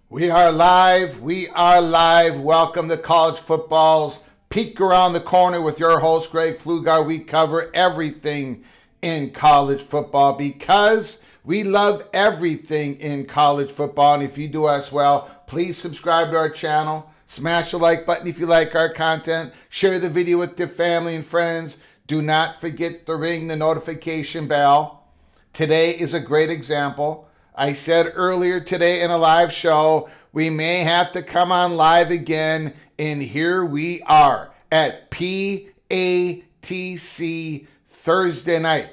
We are live. We are live. Welcome to College Football's Peek Around the Corner with your host, Greg Pflugar. We cover everything in college football because we love everything in college football. And if you do as well, please subscribe to our channel. Smash the like button if you like our content. Share the video with your family and friends. Do not forget to ring the notification bell. Today is a great example. I said earlier today in a live show, we may have to come on live again, and here we are at PATC Thursday night.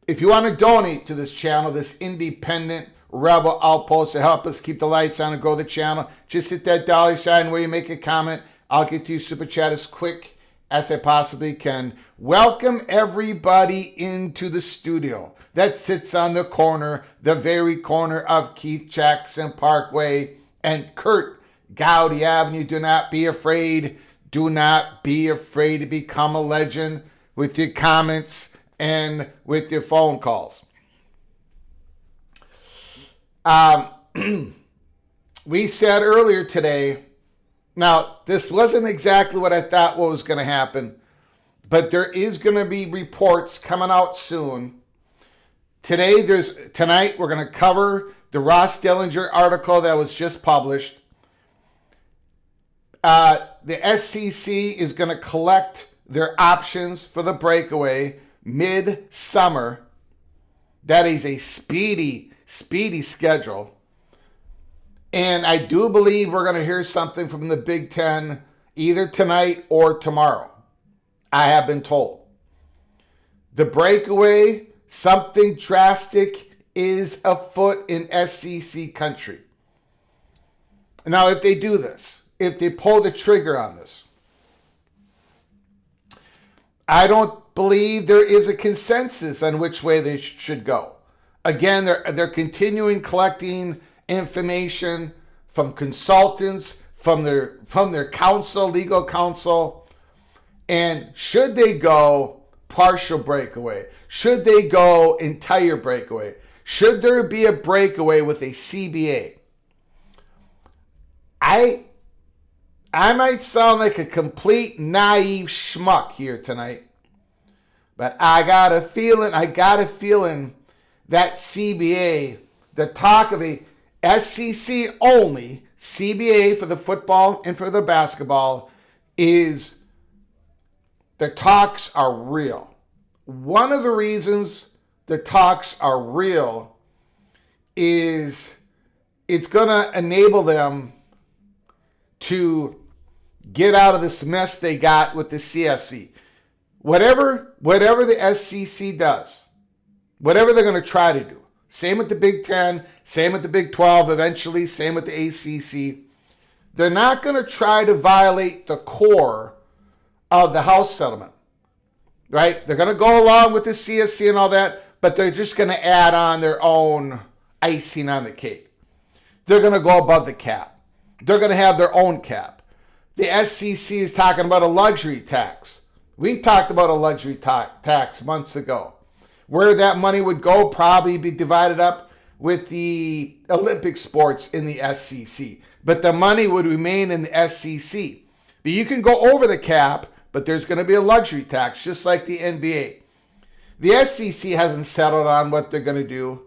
If you want to donate to this channel, this independent rebel outpost to help us keep the lights on and grow the channel, just hit that $ where you make a comment. I'll get to you super chat as quick as I possibly can. Welcome everybody into the studio that sits on the corner, the very corner of Keith Jackson Parkway and Kurt Gowdy Avenue. Do not be afraid. Do not be afraid to become a legend with your comments and with your phone calls. We said earlier today, now this wasn't exactly what I thought was going to happen, but there is going to be reports coming out soon. Tonight we're going to cover the Ross Dellinger article that was just published. The SEC is going to collect their options for the breakaway mid-summer. That is a speedy schedule. And I do believe we're going to hear something from the Big Ten either tonight or tomorrow. I have been told. The breakaway, something drastic is afoot in SEC country. Now, if they do this, if they pull the trigger on this. I don't believe there is a consensus on which way they should go. Again, they're continuing collecting information from consultants, from their counsel, legal counsel. And should they go partial breakaway? Should they go entire breakaway? Should there be a breakaway with a CBA? I might sound like a complete naive schmuck here tonight, but I got a feeling that CBA, the talk of a SEC only CBA for the football and for the basketball, is the talks are real. One of the reasons the talks are real is it's going to enable them to get out of this mess they got with the CSC. Whatever the SEC does, whatever they're going to try to do, same with the Big Ten, same with the Big 12 eventually, same with the ACC, they're not going to try to violate the core of the House settlement, right? They're going to go along with the CSC and all that, but they're just going to add on their own icing on the cake. They're going to go above the cap. They're going to have their own cap. The SEC is talking about a luxury tax. We talked about a luxury tax months ago. Where that money would go, probably be divided up with the Olympic sports in the SEC. But the money would remain in the SEC. But you can go over the cap, but there's going to be a luxury tax, just like the NBA. The SEC hasn't settled on what they're going to do,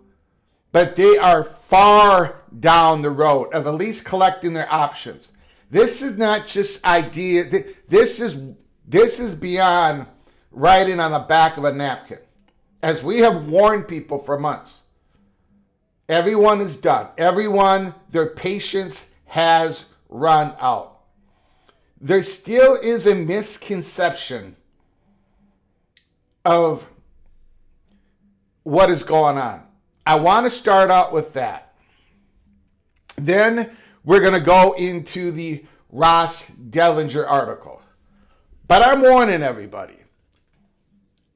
but they are far down the road of at least collecting their options. This is not just idea. This is beyond writing on the back of a napkin. As we have warned people for months, everyone is done. Everyone, their patience has run out. There still is a misconception of what is going on. I want to start out with that. Then we're going to go into the Ross Dellinger article. But I'm warning everybody.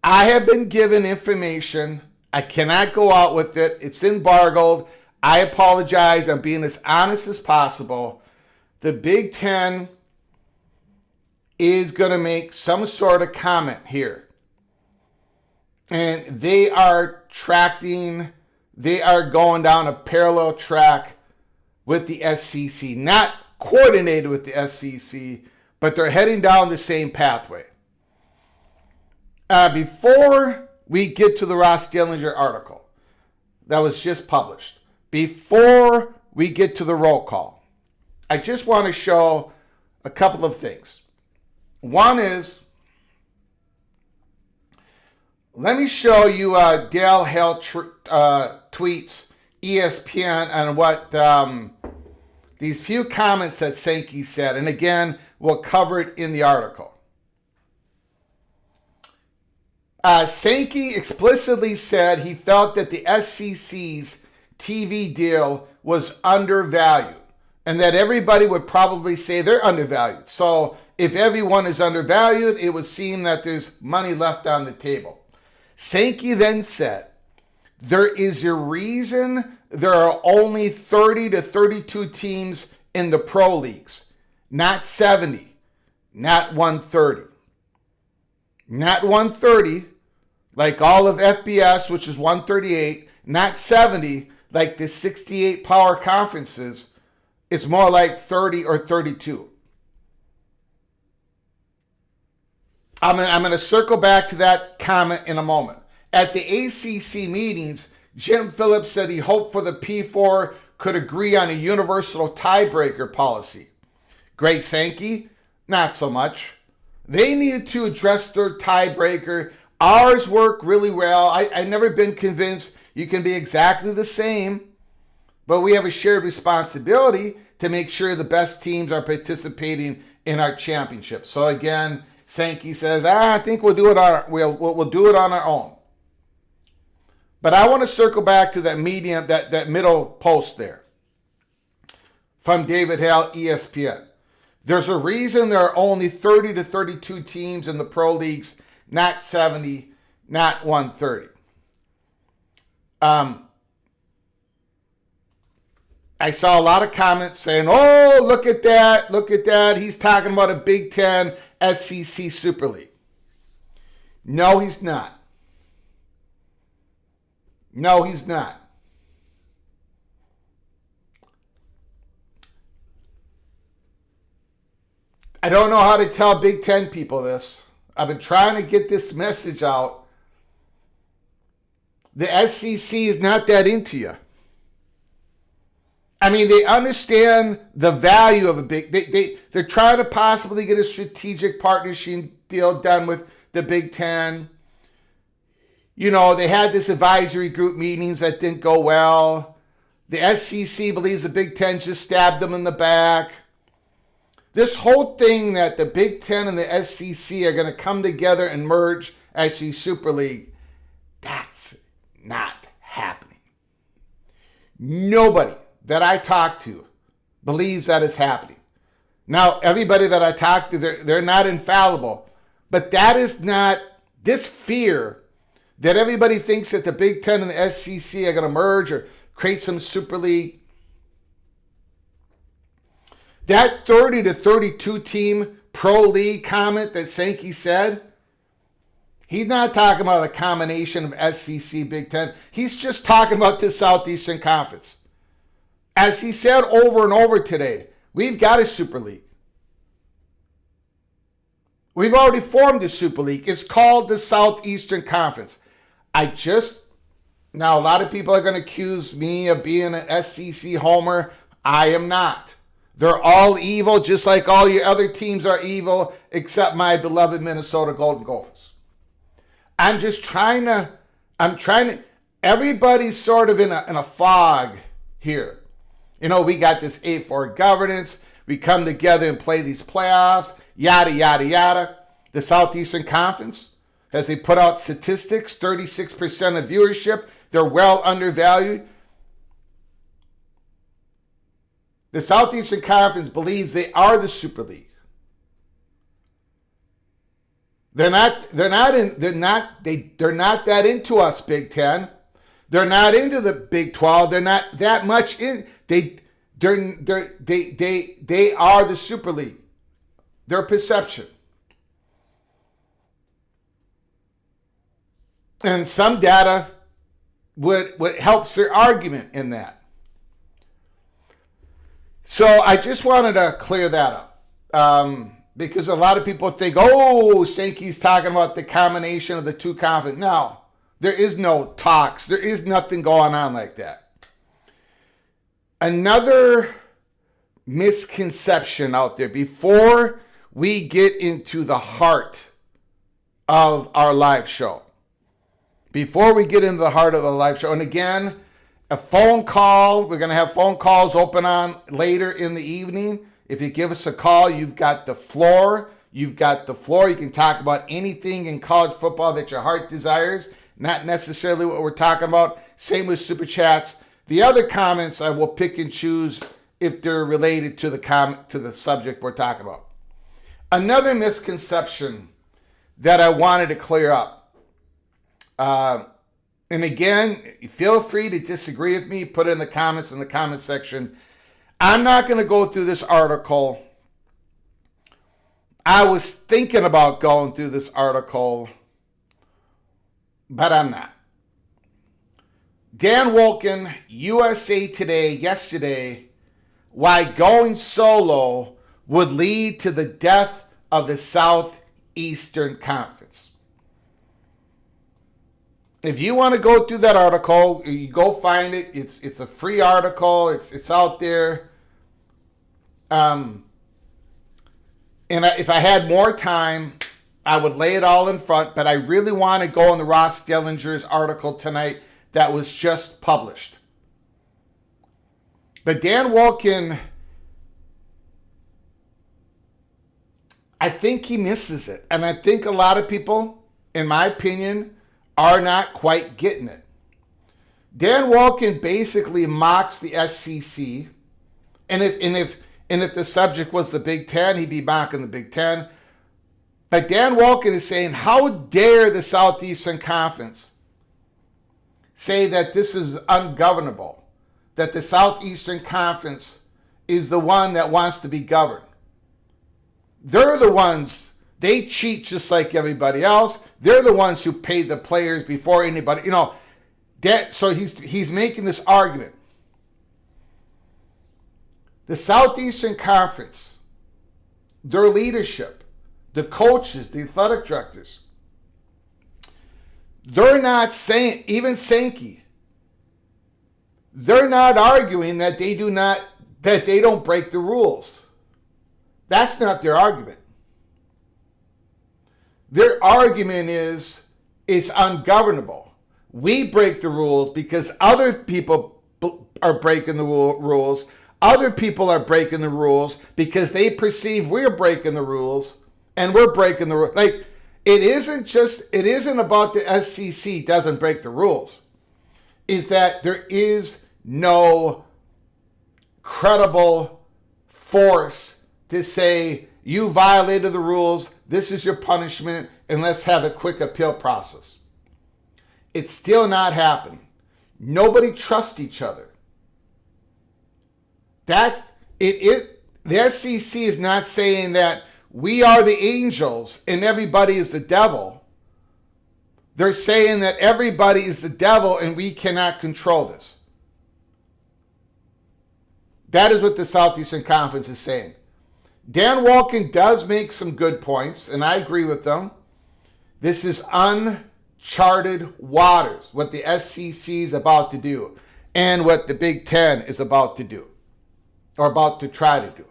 I have been given information. I cannot go out with it. It's embargoed. I apologize. I'm being as honest as possible. The Big Ten is going to make some sort of comment here. And they are going down a parallel track with the SEC. Not coordinated with the SEC, but they're heading down the same pathway. Before we get to the Ross Dellinger article that was just published, before we get to the roll call, I just want to show a couple of things. One is, let me show you Dale Hale tweets ESPN and what these few comments that Sankey said. And again, we'll cover it in the article. Sankey explicitly said he felt that the SEC's TV deal was undervalued and that everybody would probably say they're undervalued. So if everyone is undervalued, it would seem that there's money left on the table. Sankey then said, there is a reason there are only 30 to 32 teams in the pro leagues, not 70, not 130. Not 130, like all of FBS, which is 138, not 70, like the 68 power conferences. It's more like 30 or 32. I'm going to circle back to that comment in a moment. At the ACC meetings, Jim Phillips said he hoped for the P4 could agree on a universal tiebreaker policy. Greg Sankey, not so much. They needed to address their tiebreaker. Ours work really well. I've never been convinced you can be exactly the same, but we have a shared responsibility to make sure the best teams are participating in our championship. So again, Sankey says, I think we'll do it on our own. But I want to circle back to that medium, that middle post there from David Hale, ESPN. There's a reason there are only 30 to 32 teams in the pro leagues, not 70, not 130. I saw a lot of comments saying, oh, look at that. He's talking about a Big Ten SEC Super League. No, he's not. No, he's not. I don't know how to tell Big Ten people this. I've been trying to get this message out. The SEC is not that into you. I mean, they understand the value of a big... They're trying to possibly get a strategic partnership deal done with the Big Ten. You know, they had this advisory group meetings that didn't go well. The SEC believes the Big Ten just stabbed them in the back. This whole thing that the Big Ten and the SEC are going to come together and merge as the Super League, that's not happening. Nobody that I talk to believes that is happening. Now, everybody that I talk to, they're not infallible. But that is not, this fear that everybody thinks that the Big Ten and the SEC are going to merge or create some Super League. That 30 to 32 team pro league comment that Sankey said, he's not talking about a combination of SEC, Big Ten. He's just talking about the Southeastern Conference. As he said over and over today, we've got a Super League. We've already formed a Super League. It's called the Southeastern Conference. Now a lot of people are going to accuse me of being an SEC homer. I am not. They're all evil, just like all your other teams are evil, except my beloved Minnesota Golden Gophers. I'm trying to, everybody's sort of in a fog here. You know, we got this 8-4 governance. We come together and play these playoffs, yada, yada, yada. The Southeastern Conference, as they put out statistics, 36% of viewership. They're well undervalued. The Southeastern Conference believes they are the Super League. They're not that into us, Big Ten. They're not into the Big 12. They're not that much in. They are the Super League. Their perception. And some data would helps their argument in that. So I just wanted to clear that up. Because a lot of people think, oh, Sankey's talking about the combination of the two conferences. No, there is no talks. There is nothing going on like that. Another misconception out there before we get into the heart of our live show. Before we get into the heart of the live show, and again, a phone call, we're going to have phone calls open on later in the evening. If you give us a call, you've got the floor. You've got the floor. You can talk about anything in college football that your heart desires, not necessarily what we're talking about. Same with Super Chats. The other comments I will pick and choose if they're related to the subject we're talking about. Another misconception that I wanted to clear up. And again, feel free to disagree with me. Put it in the comment section. I'm not going to go through this article. I was thinking about going through this article, but I'm not. Dan Wolken, USA Today, yesterday, why going solo would lead to the death of the Southeastern Conference. If you want to go through that article, you go find it. It's a free article. It's out there. And if I had more time, I would lay it all in front. But I really want to go on the Ross Dellinger's article tonight that was just published. But Dan Wolken, I think he misses it. And I think a lot of people, in my opinion, are not quite getting it. Dan Wolken basically mocks the SEC. And And if the subject was the Big Ten, he'd be mocking the Big Ten. But Dan Wolken is saying, how dare the Southeastern Conference say that this is ungovernable, that the Southeastern Conference is the one that wants to be governed. They're the ones, they cheat just like everybody else. They're the ones who pay the players before anybody, so he's making this argument. The Southeastern Conference, their leadership, the coaches, the athletic directors, they're not saying, even Sankey, they're not arguing that they don't break the rules. That's not their argument. Their argument is it's ungovernable. We break the rules because other people are breaking the rules. Other people are breaking the rules because they perceive we're breaking the rules and we're breaking the rules. Like, it isn't about the SEC doesn't break the rules. Is that there is no credible force to say you violated the rules, this is your punishment, and let's have a quick appeal process. It's still not happening. Nobody trusts each other. The SEC is not saying that we are the angels and everybody is the devil. They're saying that everybody is the devil and we cannot control this. That is what the Southeastern Conference is saying. Dan Wolken does make some good points, and I agree with them. This is uncharted waters, what the SEC is about to do, and what the Big Ten is about to do, or about to try to do.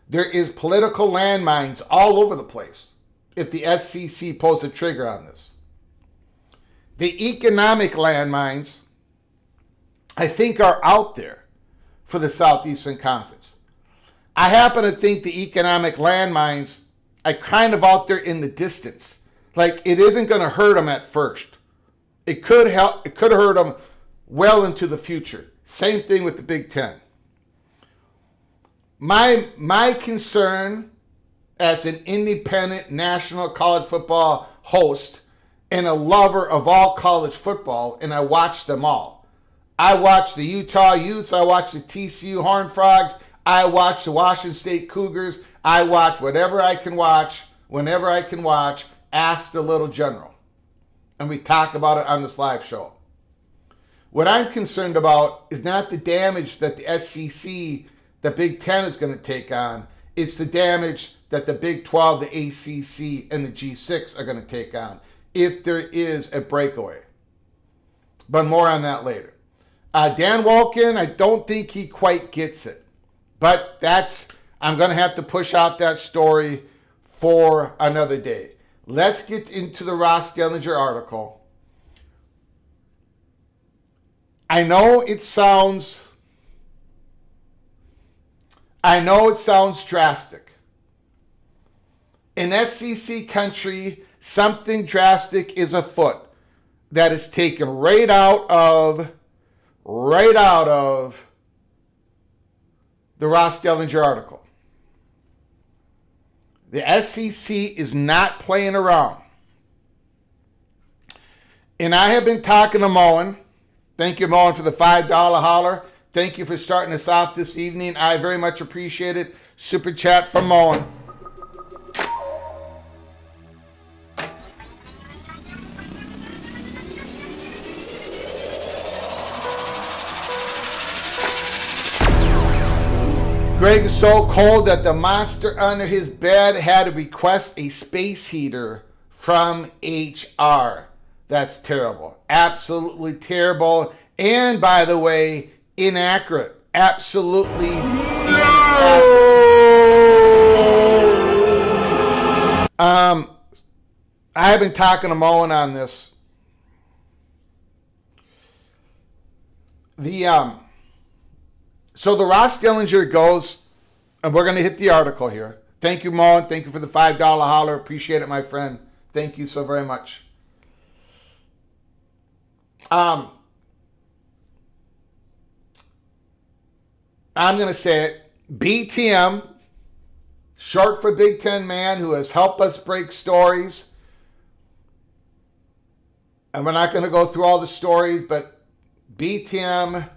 There is political landmines all over the place if the SEC pulls a trigger on this. The economic landmines, I think, are out there for the Southeastern Conference. I happen to think the economic landmines are kind of out there in the distance. Like, it isn't going to hurt them at first. It could hurt them well into the future. Same thing with the Big Ten. My concern as an independent national college football host and a lover of all college football, and I watch them all. I watch the Utah Utes. I watch the TCU Horned Frogs. I watch the Washington State Cougars. I watch whatever I can watch, whenever I can watch. Ask the Little General. And we talk about it on this live show. What I'm concerned about is not the damage that the SEC, the Big Ten, is going to take on. It's the damage that the Big 12, the ACC, and the G6 are going to take on if there is a breakaway. But more on that later. Dan Wolken, I don't think he quite gets it. But I'm going to have to push out that story for another day. Let's get into the Ross Dellinger article. I know it sounds drastic. In SEC country, something drastic is afoot that is taken right out of the Ross Dellinger article. The SEC is not playing around. And I have been talking to Moen. Thank you, Moen, for the $5 holler. Thank you for starting us off this evening. I very much appreciate it. Super chat from Moen. Greg is so cold that the monster under his bed had to request a space heater from HR. That's terrible. Absolutely terrible. And by the way, inaccurate. Absolutely inaccurate. I have been talking to Moen on this. So the Ross Dellinger goes, and we're going to hit the article here. Thank you, Moen. Thank you for the $5 holler. Appreciate it, my friend. Thank you so very much. I'm going to say it. BTM, short for Big Ten Man, who has helped us break stories. And we're not going to go through all the stories, but BTM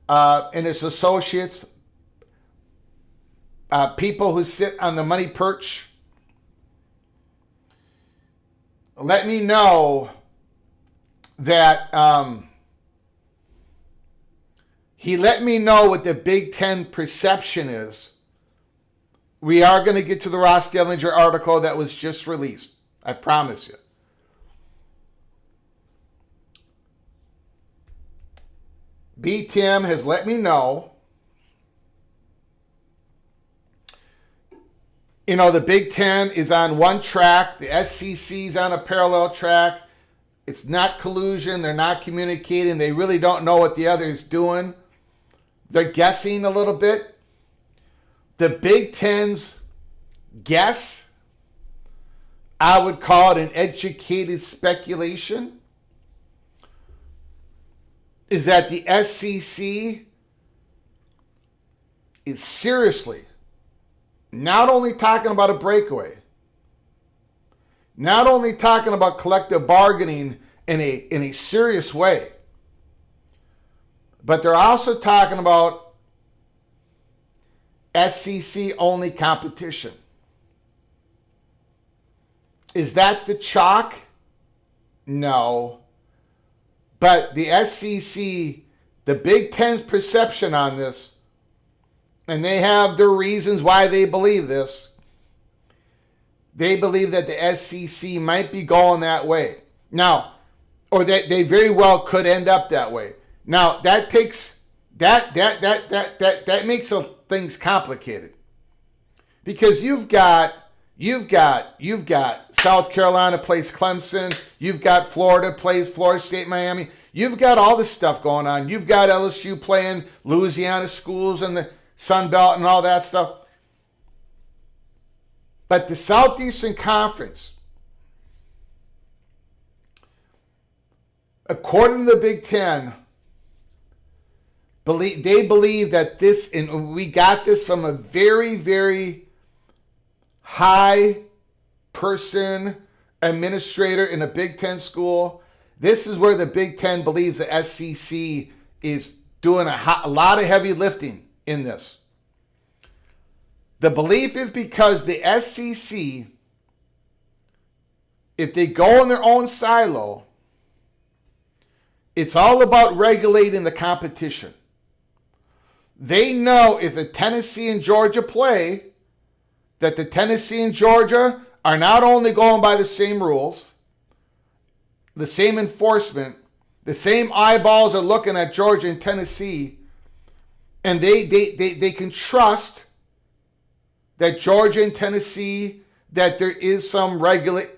and his associates, people who sit on the money perch, let me know that he let me know what the Big Ten perception is. We are going to get to the Ross Dellinger article that was just released. I promise you. BTM has let me know, the Big Ten is on one track. The SEC is on a parallel track. It's not collusion. They're not communicating. They really don't know what the other is doing. They're guessing a little bit. The Big Ten's guess, I would call it an educated speculation, is that the SEC is seriously not only talking about a breakaway, not only talking about collective bargaining in a serious way, but they're also talking about SEC only competition. Is that the chalk? No. But the SEC, the Big Ten's perception on this, and they have their reasons why they believe this, they believe that the SEC might be going that way. Now, or that they very well could end up that way. Now, that takes that makes things complicated. Because you've got South Carolina plays Clemson, you've got Florida plays Florida State, Miami. You've got all this stuff going on. You've got LSU playing Louisiana schools and the Sun Belt and all that stuff. But the Southeastern Conference, according to the Big Ten, they believe that this, and we got this from a very, very high person, administrator in a Big Ten school. This is where the Big Ten believes the SEC is doing a lot of heavy lifting in this. The belief is because the SEC, if they go in their own silo, it's all about regulating the competition. They know if the Tennessee and Georgia play, that the Tennessee and Georgia are not only going by the same rules, the same enforcement, the same eyeballs are looking at Georgia and Tennessee, and they can trust that Georgia and Tennessee, that there is some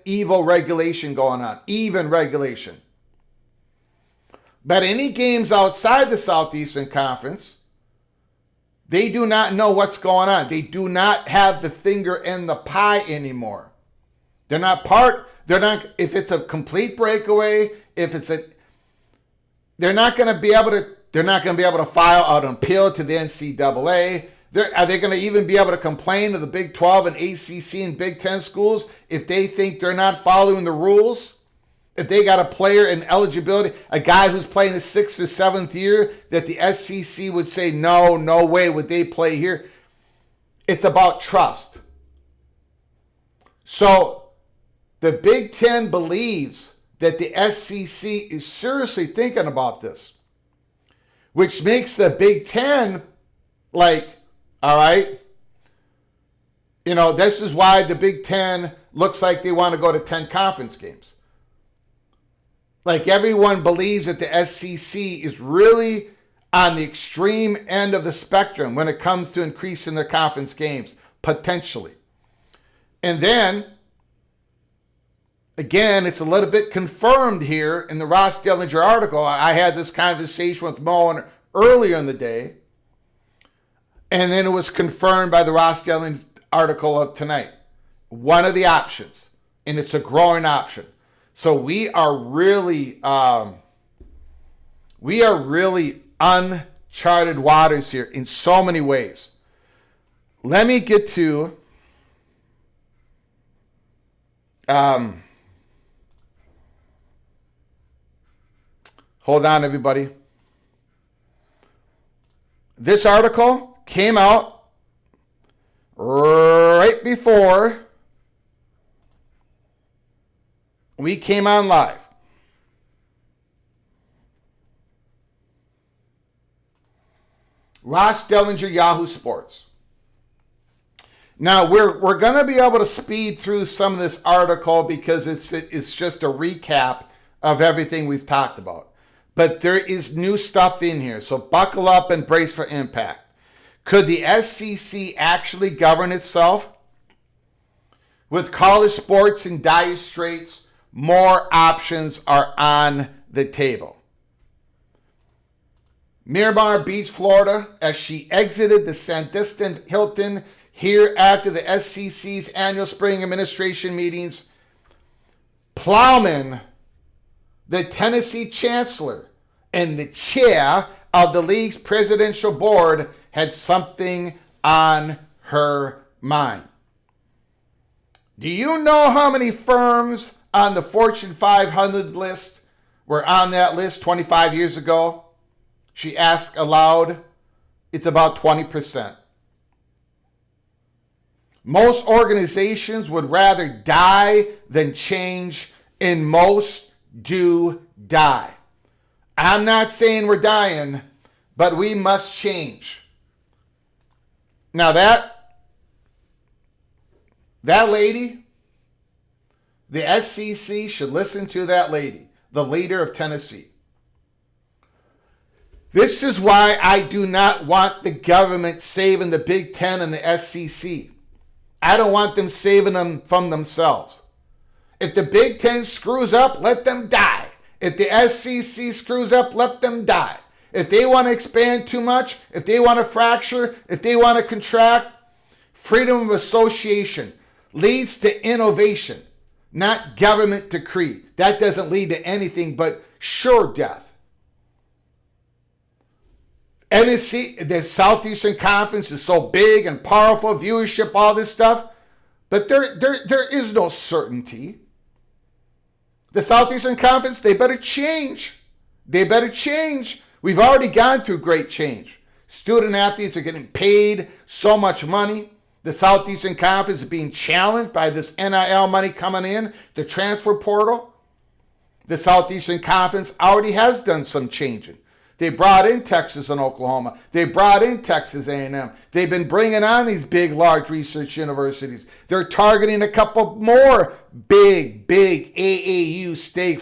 evil regulation going on, even regulation. But any games outside the Southeastern Conference, they do not know what's going on. They do not have the finger in the pie anymore. They're not, if it's a complete breakaway, they're not going to be able to file out an appeal to the NCAA. Are they going to even be able to complain to the Big 12 and ACC and Big 10 schools if they think they're not following the rules? If they got a player in eligibility, a guy who's playing his 6th or 7th year, that the SEC would say, no way would they play here. It's about trust. So the Big Ten believes that the SEC is seriously thinking about this, which makes the Big Ten like, all right, this is why the Big Ten looks like they want to go to 10 conference games. Like everyone believes that the SEC is really on the extreme end of the spectrum when it comes to increasing their conference games, potentially. And then, again, it's a little bit confirmed here in the Ross Dellinger article. I had this conversation with Mohr earlier in the day, and then it was confirmed by the Ross Dellinger article of tonight. One of the options, and it's a growing option. So we are really uncharted waters here in so many ways. let me get to hold on, everybody. This article came out right before we came on live. Ross Dellinger, Yahoo Sports. Now, we're going to be able to speed through some of this article because it's just a recap of everything we've talked about. But there is new stuff in here, so buckle up and brace for impact. Could the SEC actually govern itself? With college sports in dire straits, more options are on the table. Miramar Beach, Florida, as she exited the Sandestin Hilton here after the SEC's annual spring administration meetings, Plowman, the Tennessee chancellor and the chair of the league's presidential board, had something on her mind. Do you know how many firms on the Fortune 500 list were on that list 25 years ago? She asked aloud. It's about 20%. Most organizations would rather die than change, and most do die. I'm not saying we're dying, but we must change. Now that lady, the SEC should listen to that lady, the leader of Tennessee. This is why I do not want the government saving the Big Ten and the SEC. I don't want them saving them from themselves. If the Big Ten screws up, let them die. If the SEC screws up, let them die. If they want to expand too much, if they want to fracture, if they want to contract, freedom of association leads to innovation, not government decree. That doesn't lead to anything but sure death. NSC, the Southeastern Conference is so big and powerful, viewership, all this stuff, but there is no certainty. The Southeastern Conference, they better change. They better change. We've already gone through great change. Student athletes are getting paid so much money. The Southeastern Conference is being challenged by this NIL money coming in, the transfer portal. The Southeastern Conference already has done some changing. They brought in Texas and Oklahoma. They brought in Texas A&M. They've been bringing on these big, large research universities. They're targeting a couple more big AAU state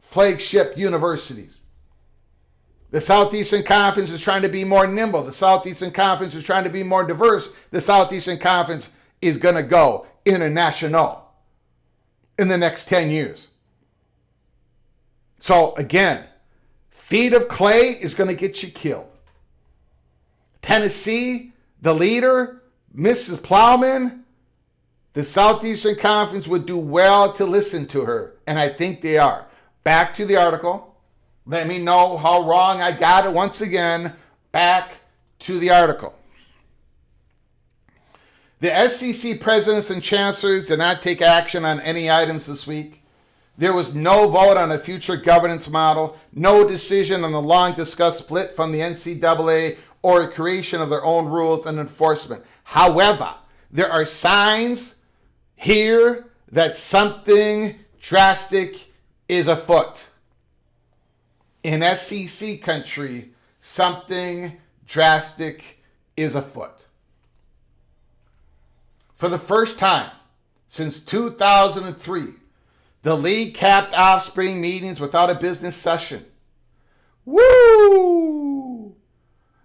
flagship universities. The Southeastern Conference is trying to be more nimble. The Southeastern Conference is trying to be more diverse. The Southeastern Conference is going to go international in the next 10 years. So again, feet of clay is going to get you killed. Tennessee, the leader, Mrs. Plowman, the Southeastern Conference would do well to listen to her, and I think they are. Back to the article. Let me know how wrong I got it once again. Back to the article. The SEC presidents and chancellors did not take action on any items this week. There was no vote on a future governance model, no decision on the long-discussed split from the NCAA or a creation of their own rules and enforcement. However, there are signs here that something drastic is afoot. In SEC country, something drastic is afoot. For the first time since 2003, the league capped off spring meetings without a business session. Woo!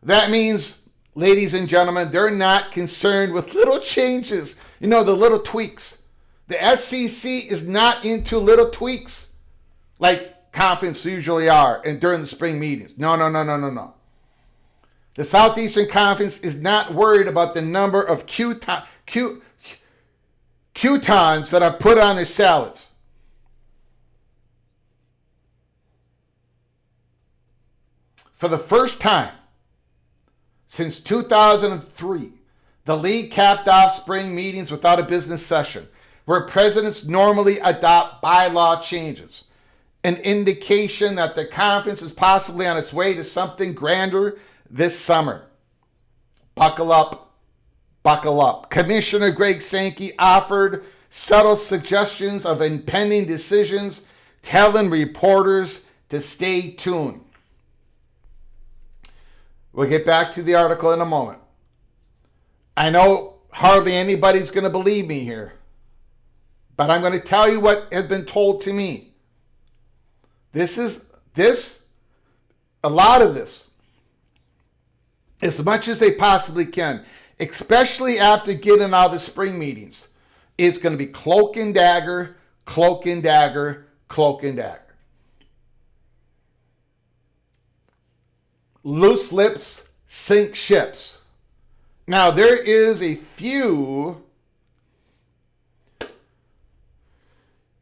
That means, ladies and gentlemen, they're not concerned with little changes. You know, the little tweaks. The SEC is not into little tweaks like conferences usually are and during the spring meetings. No. The Southeastern Conference is not worried about the number of croutons that are put on their salads. For the first time since 2003, The league capped off spring meetings without a business session, where presidents normally adopt bylaw changes, an indication that the conference is possibly on its way to something grander this summer. Buckle up, buckle up. Commissioner Greg Sankey offered subtle suggestions of impending decisions, telling reporters to stay tuned. We'll get back to the article in a moment. I know hardly anybody's going to believe me here, but I'm going to tell you what has been told to me. A lot of this, as much as they possibly can, especially after getting out of the spring meetings, it's going to be cloak and dagger, cloak and dagger, cloak and dagger. Loose lips sink ships. Now, there is a few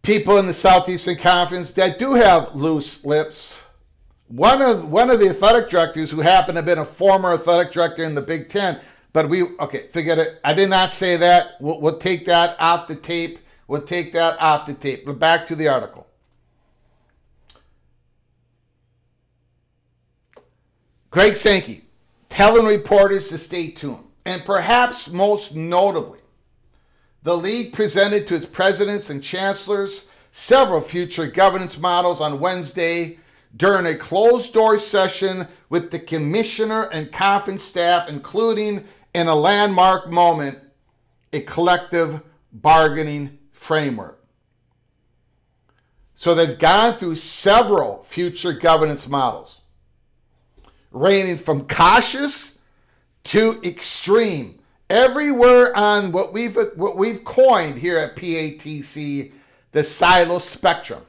people in the Southeastern Conference that do have loose lips. One of the athletic directors, who happened to have been a former athletic director in the Big Ten, but forget it. I did not say that. We'll take that off the tape. But back to the article. Greg Sankey telling reporters to stay tuned. And perhaps most notably, the league presented to its presidents and chancellors several future governance models on Wednesday during a closed-door session with the commissioner and conference staff, including, in a landmark moment, a collective bargaining framework. So they've gone through several future governance models, ranging from cautious to extreme, everywhere on what we've coined here at PATC, the silo spectrum,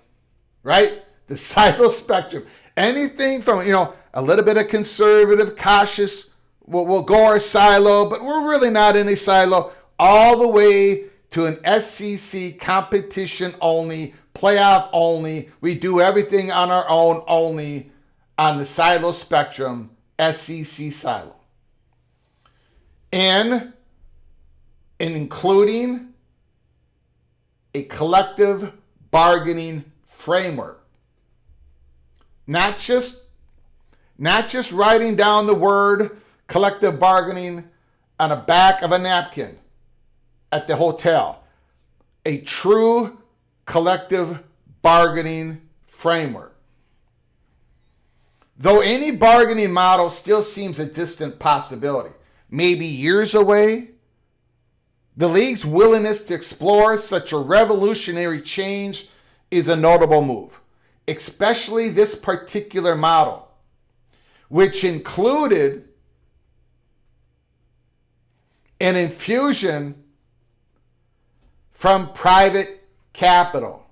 right? The silo spectrum. Anything from, a little bit of conservative, cautious, we'll go our silo, but we're really not in a silo, all the way to an SEC competition only, playoff only. We do everything on our own only on the silo spectrum, SEC silo. And including a collective bargaining framework. Not just writing down the word collective bargaining on the back of a napkin at the hotel. A true collective bargaining framework. Though any bargaining model still seems a distant possibility, maybe years away, the league's willingness to explore such a revolutionary change is a notable move, especially this particular model, which included an infusion from private capital.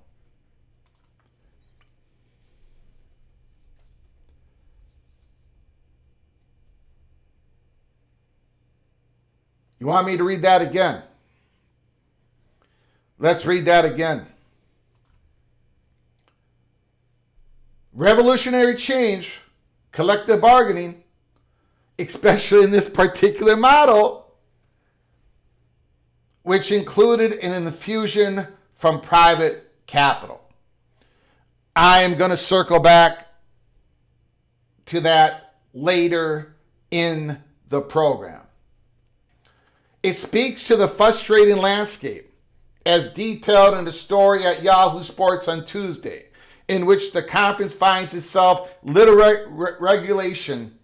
You want me to read that again? Let's read that again. Revolutionary change, collective bargaining, especially in this particular model, which included an infusion from private capital. I am going to circle back to that later in the program. It speaks to the frustrating landscape as detailed in the story at Yahoo Sports on Tuesday, in which the conference finds itself literary regulation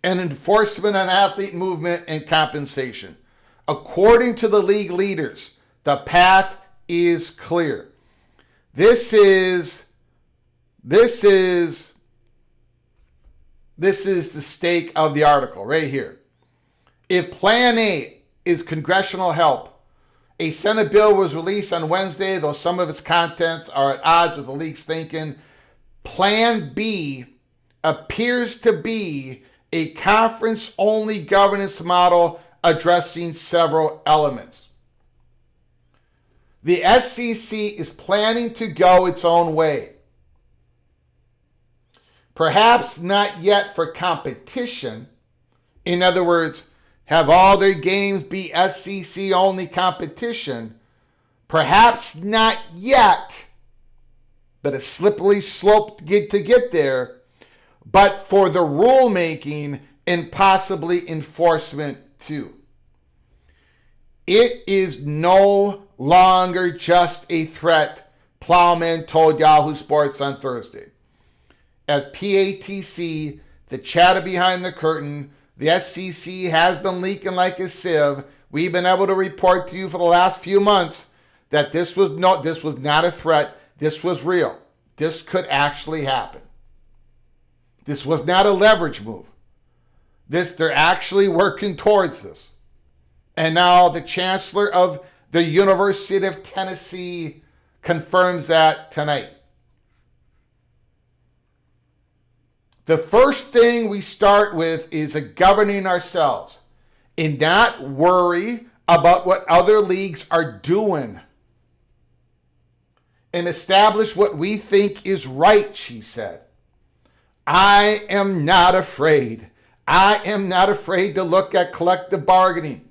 and enforcement on athlete movement and compensation. According to the league leaders, the path is clear. This is the stake of the article right here. If Plan A is congressional help, a Senate bill was released on Wednesday, though some of its contents are at odds with the league's thinking. Plan B appears to be a conference-only governance model addressing several elements. The SEC is planning to go its own way. Perhaps not yet for competition. In other words, have all their games be SEC only competition? Perhaps not yet, but a slippery slope to get there, but for the rulemaking and possibly enforcement too. It is no longer just a threat, Plowman told Yahoo Sports on Thursday. As PATC, the chatter behind the curtain, the SEC has been leaking like a sieve. We've been able to report to you for the last few months that this was not a threat. This was real. This could actually happen. This was not a leverage move. They're actually working towards this. And now the chancellor of the University of Tennessee confirms that tonight. The first thing we start with is governing ourselves and not worry about what other leagues are doing and establish what we think is right, she said. I am not afraid. I am not afraid to look at collective bargaining.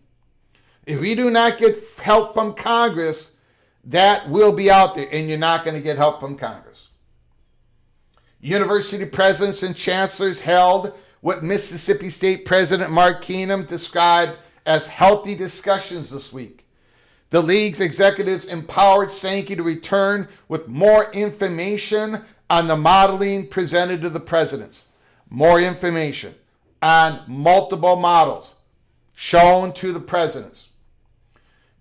If we do not get help from Congress, that will be out there, and you're not going to get help from Congress. University presidents and chancellors held what Mississippi State President Mark Keenum described as healthy discussions this week. The league's executives empowered Sankey to return with more information on the modeling presented to the presidents. More information on multiple models shown to the presidents.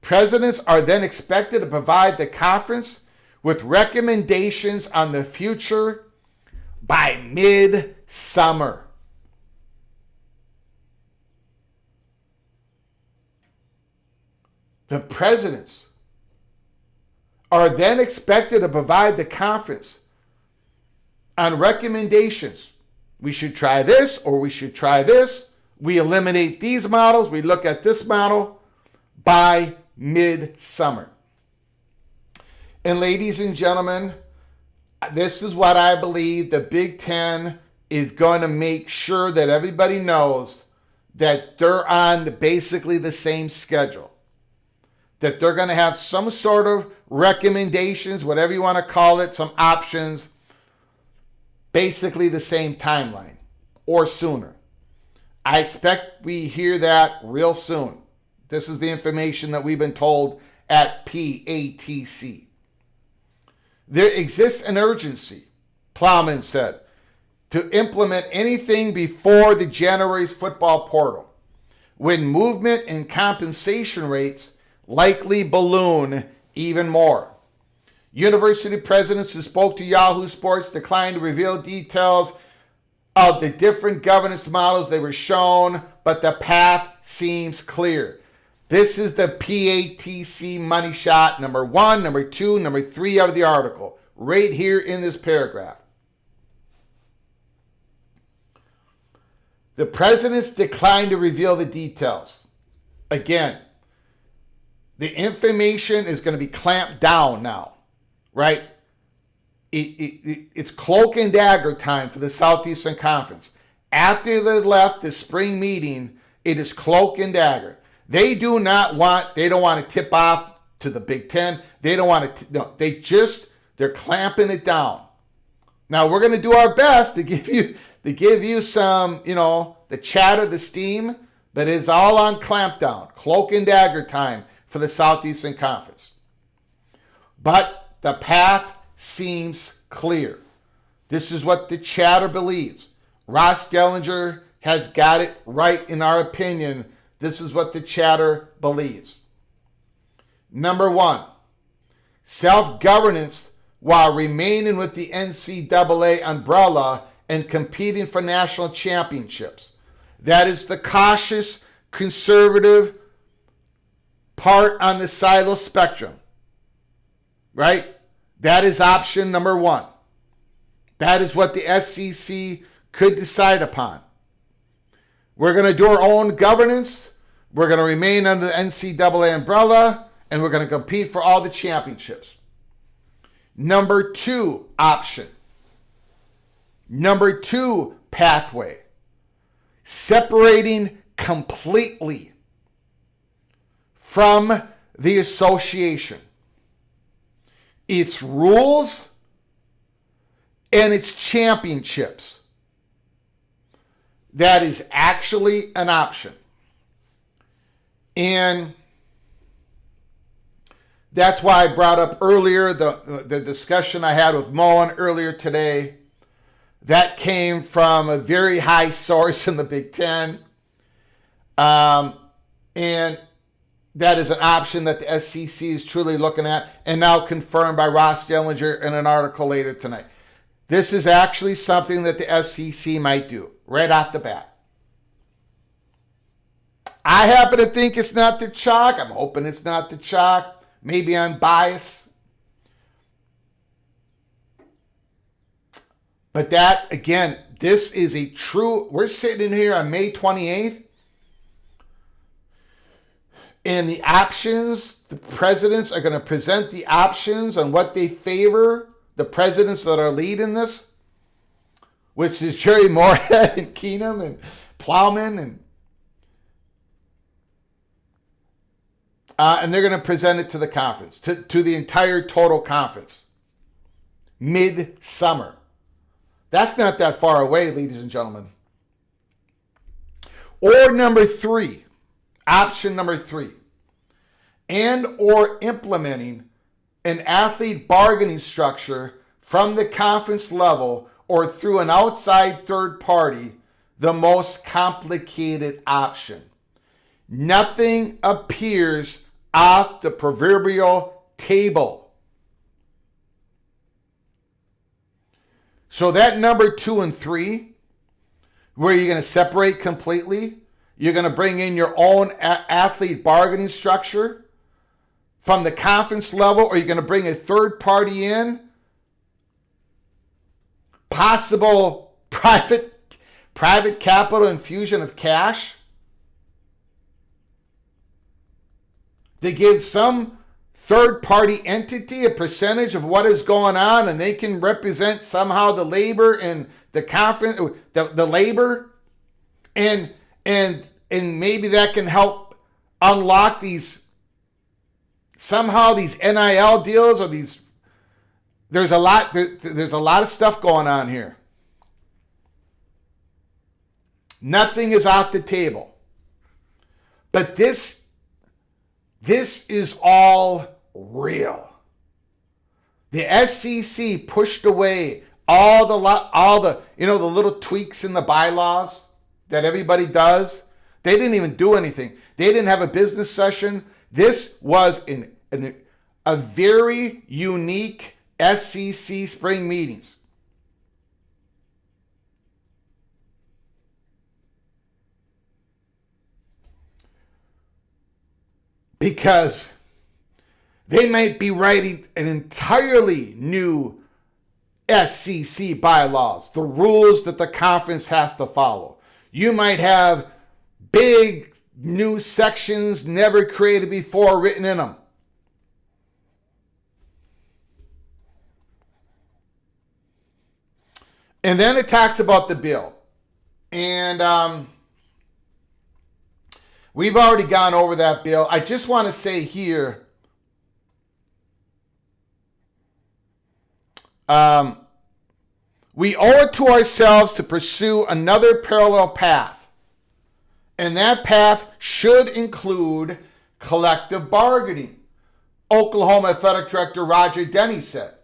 Presidents are then expected to provide the conference with recommendations on the future by mid-summer. The presidents are then expected to provide the conference on recommendations. We should try this, or we should try this. We eliminate these models. We look at this model by mid-summer. And ladies and gentlemen, this is what I believe the Big Ten is going to make sure that everybody knows, that they're on basically the same schedule. That they're going to have some sort of recommendations, whatever you want to call it, some options, basically the same timeline or sooner. I expect we hear that real soon. This is the information that we've been told at PATC. There exists an urgency, Plowman said, to implement anything before the January's football portal, when movement and compensation rates likely balloon even more. University presidents who spoke to Yahoo Sports declined to reveal details of the different governance models they were shown, but the path seems clear. This is the PATC money shot number 1, number 2, number 3 of the article, right here in this paragraph. The presidents declined to reveal the details. Again, the information is going to be clamped down now, right? It's cloak and dagger time for the Southeastern Conference. After they left the spring meeting, it is cloak and dagger. They don't want to tip off to the Big Ten. They don't want to, no, they're clamping it down. Now we're going to do our best to give you some, the chatter, the steam, but it's all on clampdown, cloak and dagger time for the Southeastern Conference. But the path seems clear. This is what the chatter believes. Ross Dellinger has got it right in our opinion. This is what the chatter believes. Number 1, self-governance while remaining with the NCAA umbrella and competing for national championships. That is the cautious, conservative part on the silo spectrum, right? That is option number 1. That is what the SEC could decide upon. We're going to do our own governance. We're going to remain under the NCAA umbrella, and we're going to compete for all the championships. Number 2 option. Number 2 pathway. Separating completely from the association, its rules, and its championships. That is actually an option. And that's why I brought up earlier the discussion I had with Mohr earlier today. That came from a very high source in the Big Ten. And that is an option that the SEC is truly looking at, and now confirmed by Ross Dellinger in an article later tonight. This is actually something that the SEC might do right off the bat. I happen to think it's not the chalk. I'm hoping it's not the chalk. Maybe I'm biased. But that, again, this is a true, we're sitting in here on May 28th. And the options, the presidents are going to present the options on what they favor, the presidents that are leading this, which is Jerry Moorhead and Keenum and Plowman. And they're going to present it to the conference, to the entire total conference, mid-summer. That's not that far away, ladies and gentlemen. Or number three, option number three, and or implementing an athlete bargaining structure from the conference level or through an outside third party, the most complicated option. Nothing appears off the proverbial table. So that number 2 and 3, where you're going to separate completely, you're going to bring in your own athlete bargaining structure from the conference level, or you're going to bring a third party in, possible private capital infusion of cash. They give some third-party entity a percentage of what is going on, and they can represent somehow the labor and the conference, the labor, and maybe that can help unlock these NIL deals or these. There's a lot of stuff going on here. Nothing is off the table, but this is all real. The SEC pushed away all the the little tweaks in the bylaws that everybody does. They didn't even do anything. They didn't have a business session. This was a very unique SEC spring meetings. Because they might be writing an entirely new SEC bylaws, the rules that the conference has to follow. You might have big new sections never created before written in them. And then it talks about the bill. And we've already gone over that bill. I just want to say here, we owe it to ourselves to pursue another parallel path. And that path should include collective bargaining. Oklahoma Athletic Director Roger Denny said.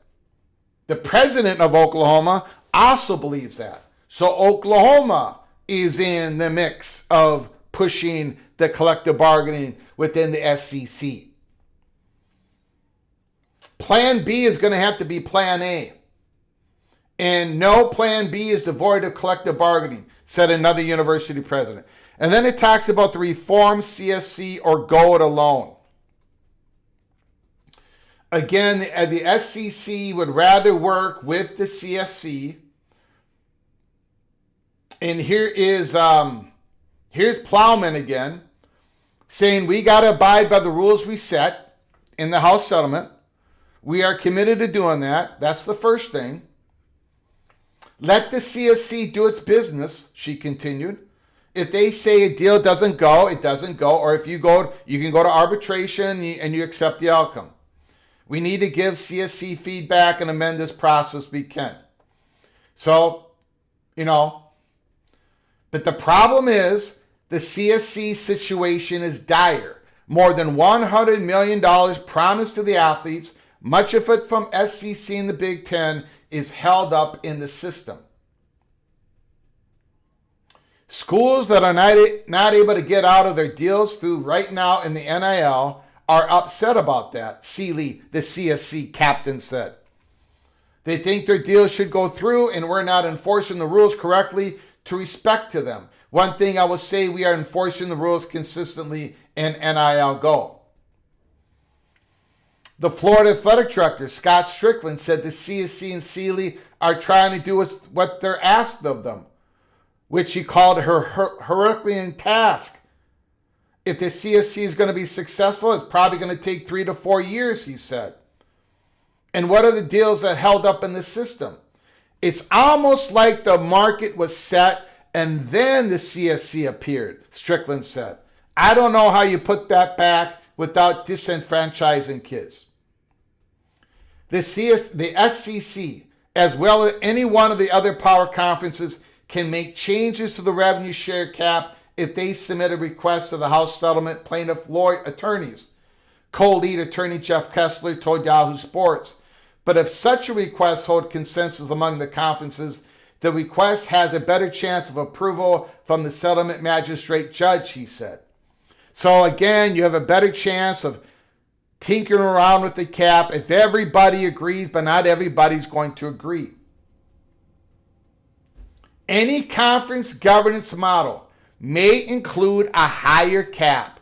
The president of Oklahoma also believes that. So Oklahoma is in the mix of pushing the collective bargaining within the SEC. Plan B is going to have to be Plan A. And no Plan B is devoid of collective bargaining, said another university president. And then it talks about the reform CSC or go it alone. Again, the SEC would rather work with the CSC. And here's Plowman again, saying we got to abide by the rules we set in the House settlement. We are committed to doing that. That's the first thing. Let the CSC do its business, she continued. If they say a deal doesn't go, it doesn't go. Or if you go, you can go to arbitration and you accept the outcome. We need to give CSC feedback and amend this process we can. So, but the problem is the CSC situation is dire. More than $100 million promised to the athletes, much of it from SEC and the Big Ten, is held up in the system. Schools that are not able to get out of their deals through right now in the NIL are upset about that, Seeley, the CSC captain, said. They think their deals should go through and we're not enforcing the rules correctly to respect to them. One thing I will say, we are enforcing the rules consistently in NIL Go. The Florida Athletic Director, Scott Strickland, said the CSC and Seeley are trying to do what they're asked of them, which he called her Herculean task. If the CSC is going to be successful, it's probably going to take 3 to 4 years, he said. And what are the deals that held up in the system? It's almost like the market was set and then the CSC appeared, Strickland said. I don't know how you put that back without disenfranchising kids. The SEC, as well as any one of the other power conferences, can make changes to the revenue share cap if they submit a request to the House Settlement plaintiff lawyer attorneys. Co-lead attorney Jeff Kessler told Yahoo Sports. But if such a request holds consensus among the conferences, the request has a better chance of approval from the settlement magistrate judge, he said. So again, you have a better chance of tinkering around with the cap if everybody agrees, but not everybody's going to agree. Any conference governance model may include a higher cap,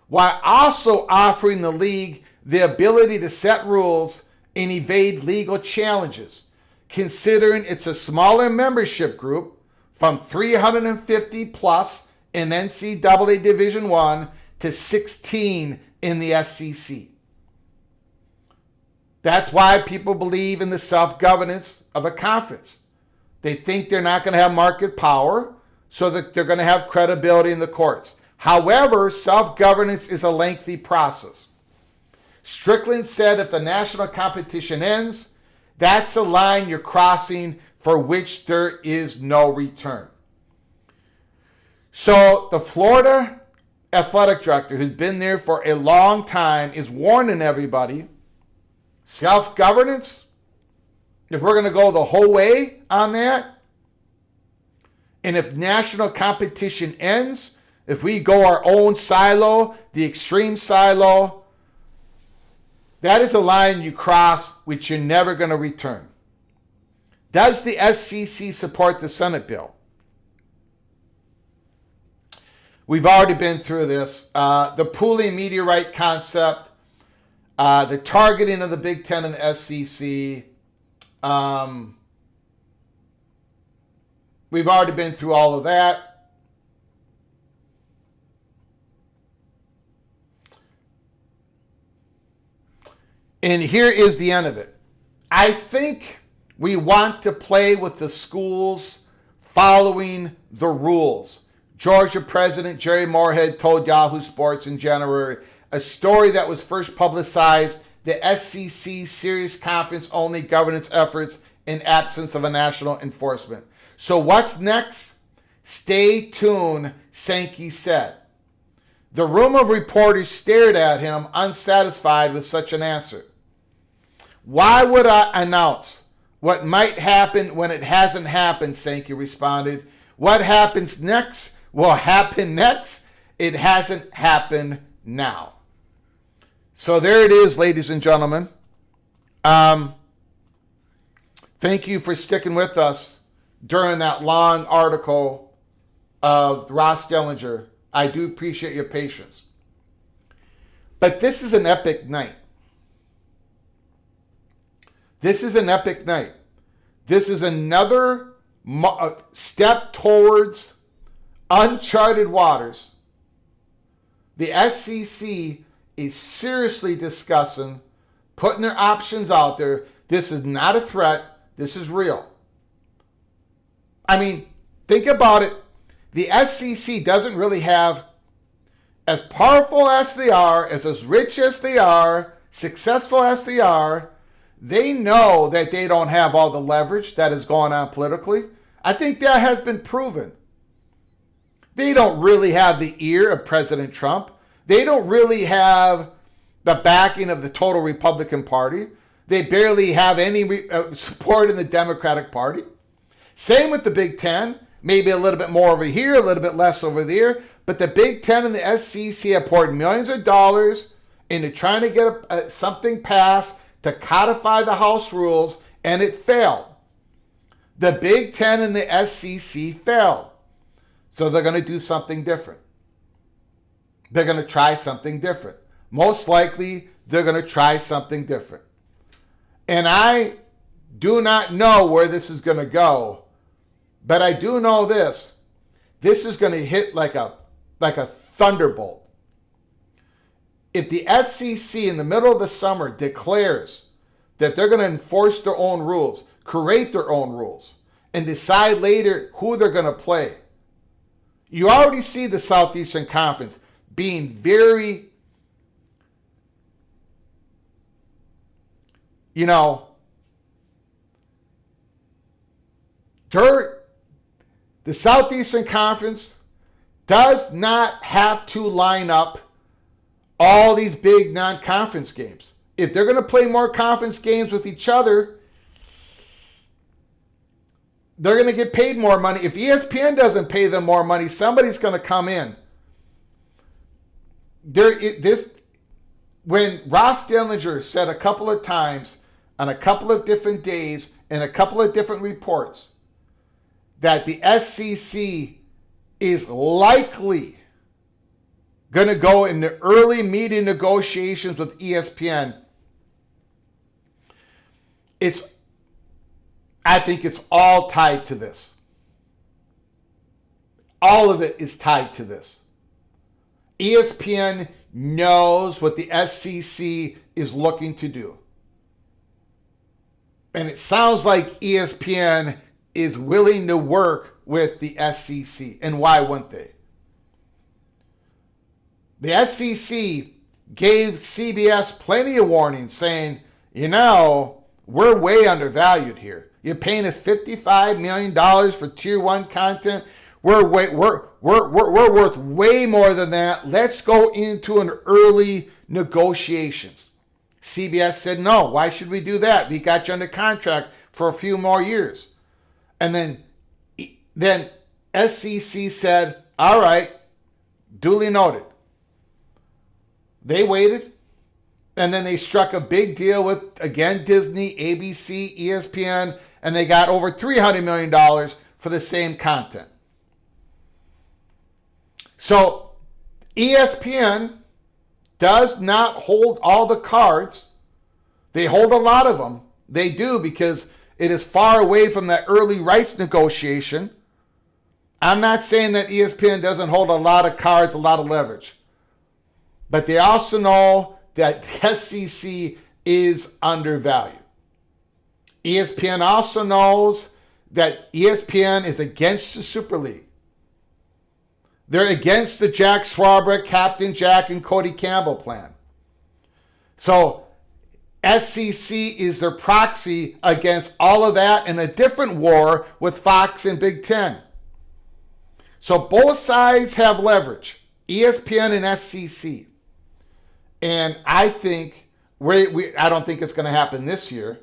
while also offering the league the ability to set rules and evade legal challenges, considering it's a smaller membership group from 350 plus in NCAA Division I to 16 in the SEC. That's why people believe in the self-governance of a conference. They think they're not going to have market power, so that they're going to have credibility in the courts. However, self-governance is a lengthy process. Strickland said if the national competition ends, that's a line you're crossing for which there is no return. So the Florida athletic director, who's been there for a long time, is warning everybody, self-governance, if we're going to go the whole way on that, and if national competition ends, if we go our own silo, the extreme silo, that is a line you cross which you're never going to return. Does the SEC support the Senate bill? We've already been through this. The pooling media right concept, the targeting of the Big Ten and the SEC. We've already been through all of that. And here is the end of it. I think we want to play with the schools following the rules. Georgia President Jerry Moorhead told Yahoo Sports in January, a story that was first publicized, the SEC serious conference-only governance efforts in absence of a national enforcement. So what's next? Stay tuned, Sankey said. The room of reporters stared at him, unsatisfied with such an answer. Why would I announce what might happen when it hasn't happened, Sankey responded. What happens next will happen next. It hasn't happened now. So there it is, ladies and gentlemen. Thank you for sticking with us during that long article of Ross Dellinger. I do appreciate your patience. But this is an epic night. This is an epic night. This is another step towards uncharted waters. The SEC is seriously discussing putting their options out there. This is not a threat. This is real. I mean, think about it. the SEC doesn't really have, as powerful as they are, as rich as they are, successful as they are, they know that they don't have all the leverage that is going on politically. I think that has been proven. They don't really have the ear of President Trump. They don't really have the backing of the total Republican Party. They barely have any support in the Democratic Party. Same with the Big Ten. Maybe a little bit more over here, a little bit less over there. But the Big Ten and the SEC have poured millions of dollars into trying to get something passed to codify the House rules, and it failed. The Big Ten and the SEC failed. So they're going to do something different. They're going to try something different. Most likely, they're going to try something different. And I do not know where this is going to go, but I do know this. This is going to hit like a thunderbolt. If the SEC in the middle of the summer declares that they're going to enforce their own rules, create their own rules, and decide later who they're going to play, you already see the Southeastern Conference being very, the Southeastern Conference does not have to line up all these big non-conference games. If they're going to play more conference games with each other, they're going to get paid more money. If ESPN doesn't pay them more money, somebody's going to come in. When Ross Dellinger said a couple of times on a couple of different days in a couple of different reports that the SEC is likely going to go into early media negotiations with ESPN, I think it's all tied to this. All of it is tied to this. ESPN knows what the SEC is looking to do. And it sounds like ESPN is willing to work with the SEC. And why wouldn't they? The SEC gave CBS plenty of warnings saying, we're way undervalued here. You're paying us $55 million for Tier 1 content. We're worth way more than that. Let's go into an early negotiations. CBS said, no, why should we do that? We got you under contract for a few more years. And then SEC said, all right, duly noted. They waited, and then they struck a big deal with, again, Disney, ABC, ESPN, and they got over $300 million for the same content. So ESPN does not hold all the cards. They hold a lot of them. They do, because it is far away from that early rights negotiation. I'm not saying that ESPN doesn't hold a lot of cards, a lot of leverage. But they also know that the SEC is undervalued. ESPN also knows that ESPN is against the Super League. They're against the Jack Swarbrick, Captain Jack, and Cody Campbell plan. So SEC is their proxy against all of that in a different war with Fox and Big Ten. So both sides have leverage, ESPN and SEC. And I think, I don't think it's going to happen this year.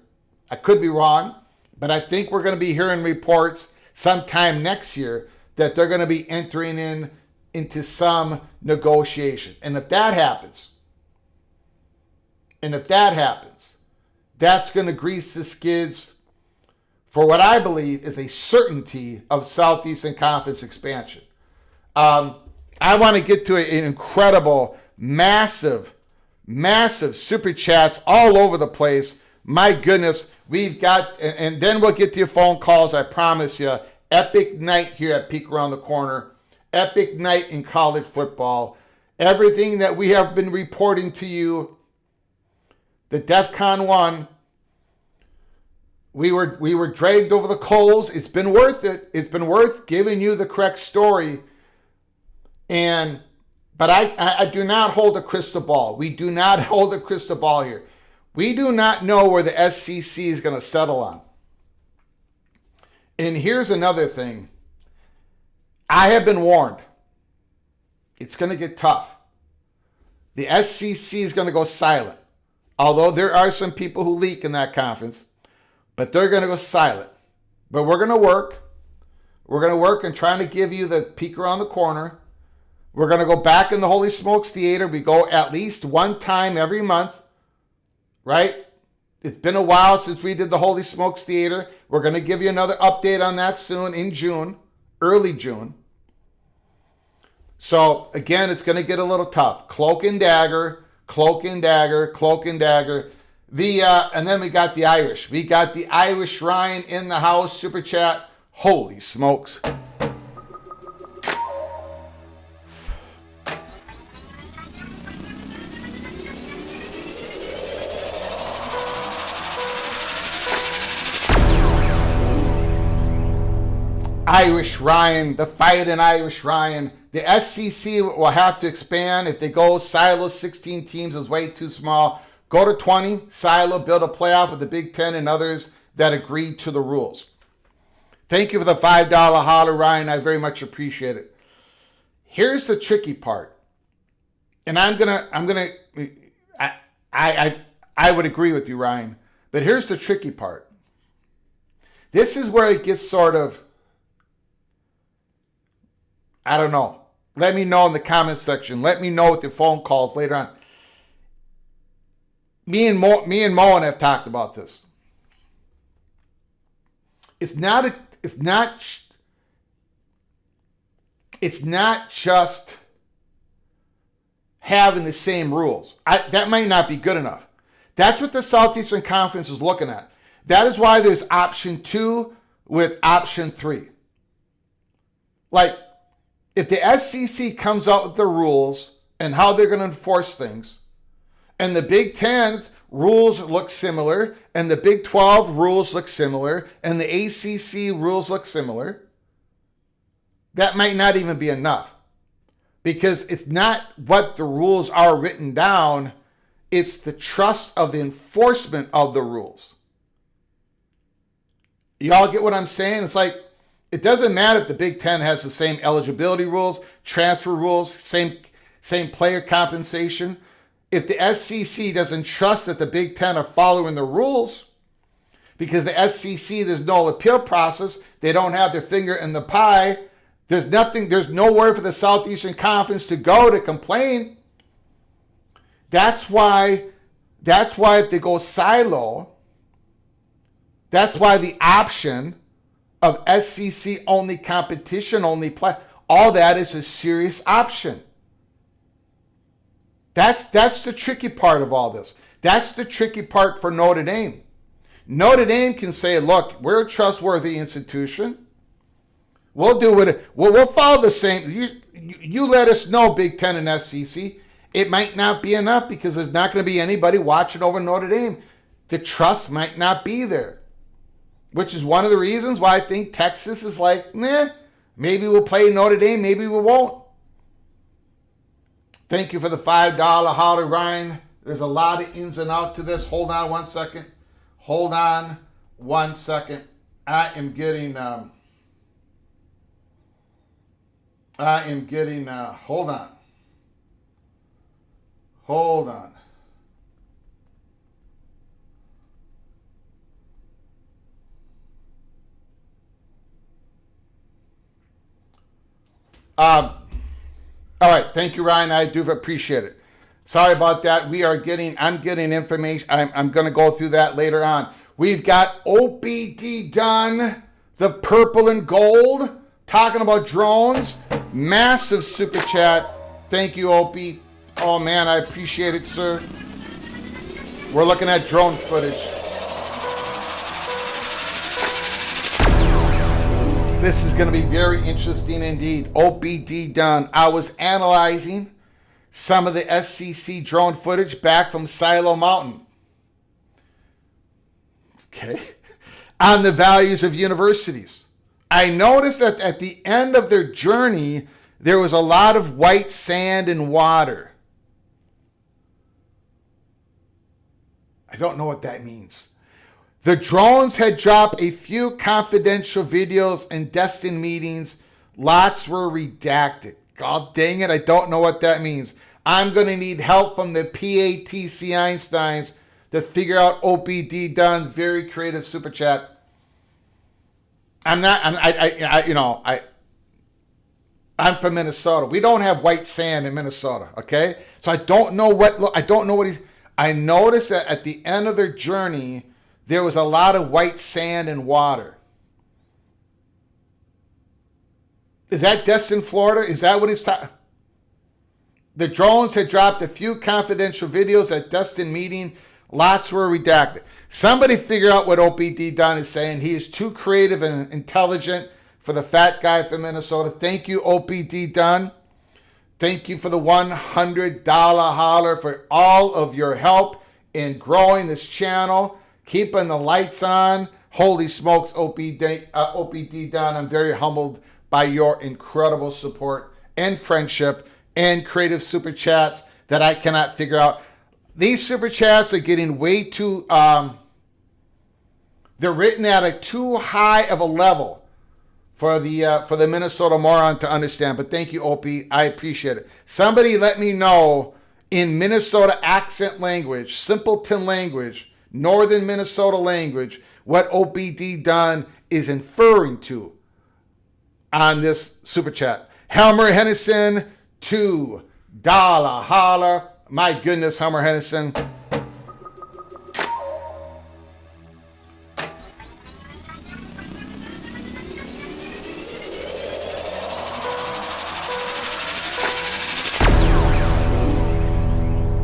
I could be wrong, but I think we're going to be hearing reports sometime next year that they're going to be entering into some negotiation. And if that happens, that's going to grease the skids for what I believe is a certainty of Southeastern Conference expansion. I want to get to an incredible, massive super chats all over the place. My goodness, we've got, and then we'll get to your phone calls, I promise you. Epic night here at Peek Around the Corner. Epic night in college football. Everything that we have been reporting to you, the DEFCON 1 we were dragged over the coals. It's been worth it. It's been worth giving you the correct story. But I do not hold a crystal ball. We do not hold a crystal ball here. We do not know where the SEC is going to settle on. And here's another thing. I have been warned. It's going to get tough. The SEC is going to go silent. Although there are some people who leak in that conference, but they're going to go silent. But we're going to work. We're going to work and trying to give you the peek around the corner. We're going to go back in the Holy Smokes Theater. We go at least one time every month, right? It's been a while since we did the Holy Smokes Theater. We're going to give you another update on that soon in June, early June. So, again, it's going to get a little tough. Cloak and dagger, cloak and dagger, cloak and dagger. And then we got the Irish. We got the Irish Ryan in the house, super chat. Holy smokes. Irish Ryan, the fighting Irish Ryan. The SEC will have to expand. If they go silo 16 teams is way too small. Go to 20, silo, build a playoff with the Big Ten and others that agreed to the rules. Thank you for the $5 holler, Ryan. I very much appreciate it. Here's the tricky part. And I would agree with you, Ryan. But here's the tricky part. This is where it gets sort of, I don't know. Let me know in the comments section. Let me know with your phone calls later on. Me and Mohr have talked about this. It's not just having the same rules. That might not be good enough. That's what the Southeastern Conference is looking at. That is why there's option 2 with option 3. Like, if the SEC comes out with the rules and how they're going to enforce things, and the Big Ten's rules look similar, and the Big 12 rules look similar, and the ACC rules look similar, that might not even be enough. Because it's not what the rules are written down, it's the trust of the enforcement of the rules. Y'all get what I'm saying? It's like, it doesn't matter if the Big Ten has the same eligibility rules, transfer rules, same player compensation. If the SEC doesn't trust that the Big Ten are following the rules, because the SEC, there's no appeal process, they don't have their finger in the pie, there's nowhere for the Southeastern Conference to go to complain. That's why if they go silo, that's why the option of SEC only competition, only play, all that is a serious option. That's the tricky part of all this. That's the tricky part for Notre Dame. Notre Dame can say, look, we're a trustworthy institution. We'll do it. We'll follow the same. You let us know, Big Ten and SEC. It might not be enough because there's not going to be anybody watching over Notre Dame. The trust might not be there. Which is one of the reasons why I think Texas is like, maybe we'll play Notre Dame, maybe we won't. Thank you for the $5 holler, Ryan. There's a lot of ins and outs to this. Hold on one second. Hold on one second. I am getting, hold on. Hold on. All right, thank you, Ryan. I do appreciate it. Sorry about that. I'm getting information. I'm going to go through that later on. We've got OBD done, the purple and gold, talking about drones. Massive super chat. Thank you, OP. Oh, man, I appreciate it, sir. We're looking at drone footage. This is going to be very interesting indeed. OBD done. I was analyzing some of the SEC drone footage back from Silo Mountain. Okay. on the values of universities. I noticed that at the end of their journey, there was a lot of white sand and water. I don't know what that means. The drones had dropped a few confidential videos and destined meetings. Lots were redacted. God dang it, I don't know what that means. I'm going to need help from the PATC Einsteins to figure out OPD Dunn's very creative super chat. I'm from Minnesota. We don't have white sand in Minnesota, okay? So I don't know what he's... I noticed that at the end of their journey, there was a lot of white sand and water. Is that Destin, Florida? Is that what he's talking? The drones had dropped a few confidential videos at Destin meeting. Lots were redacted. Somebody figure out what OPD Dunn is saying. He is too creative and intelligent for the fat guy from Minnesota. Thank you, OPD Dunn. Thank you for the $100 holler for all of your help in growing this channel, keeping the lights on. Holy smokes, OPD Dunn. I'm very humbled by your incredible support and friendship and creative super chats that I cannot figure out. These super chats are getting way too, they're written at a too high of a level for the Minnesota moron to understand. But thank you, Opie. I appreciate it. Somebody let me know in Minnesota accent language, simpleton language, northern Minnesota language, what OPD Dunn is inferring to on this super chat. Helmer Hennison, $2 holler. My goodness, Helmer Hennison.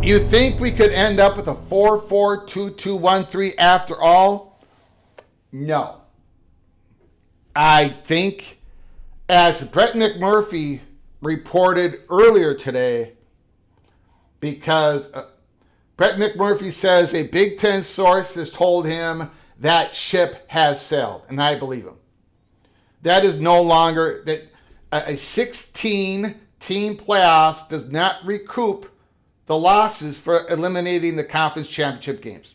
You think we could end up with a 4-4-2-2-1-3 after all? No. I think, as Brett McMurphy reported earlier today, because Brett McMurphy says a Big Ten source has told him that ship has sailed, and I believe him. That is no longer, that a 16-team playoffs does not recoup the losses for eliminating the conference championship games.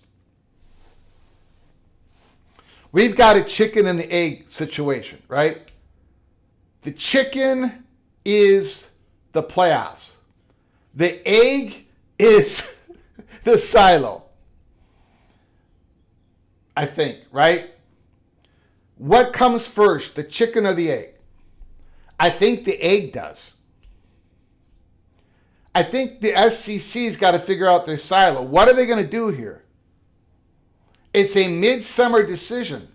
We've got a chicken and the egg situation, right? The chicken is the playoffs. The egg is the silo. I think, right? What comes first, the chicken or the egg? I think the egg does. I think the SEC's got to figure out their silo. What are they going to do here? It's a midsummer decision.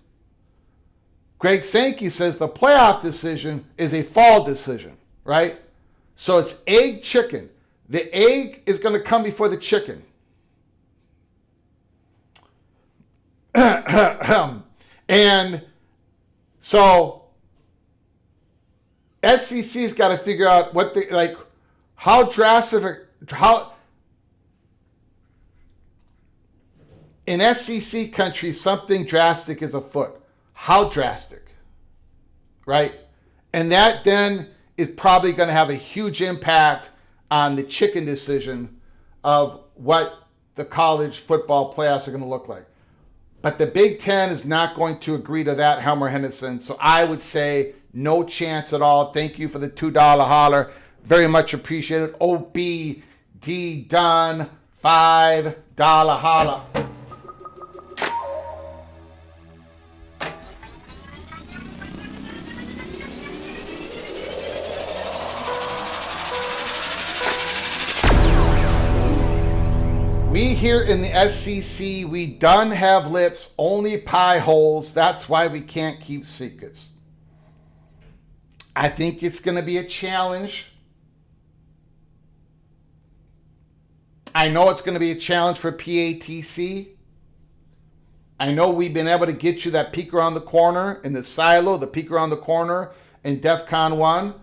Greg Sankey says the playoff decision is a fall decision, right? So it's egg, chicken. The egg is going to come before the chicken. And so SEC's got to figure out what they like. How drastic, in SEC country, something drastic is afoot. How drastic, right? And that then is probably going to have a huge impact on the chicken decision of what the college football playoffs are going to look like. But the Big Ten is not going to agree to that, Helmer Henderson. So I would say no chance at all. Thank you for the $2 holler. Very much appreciated. OBD Dunn, $5 holla. We here in the SEC, we done have lips, only pie holes. That's why we can't keep secrets. I think it's going to be a challenge. I know it's going to be a challenge for PATC. I know we've been able to get you that peek around the corner in the silo, the peek around the corner in DEFCON 1.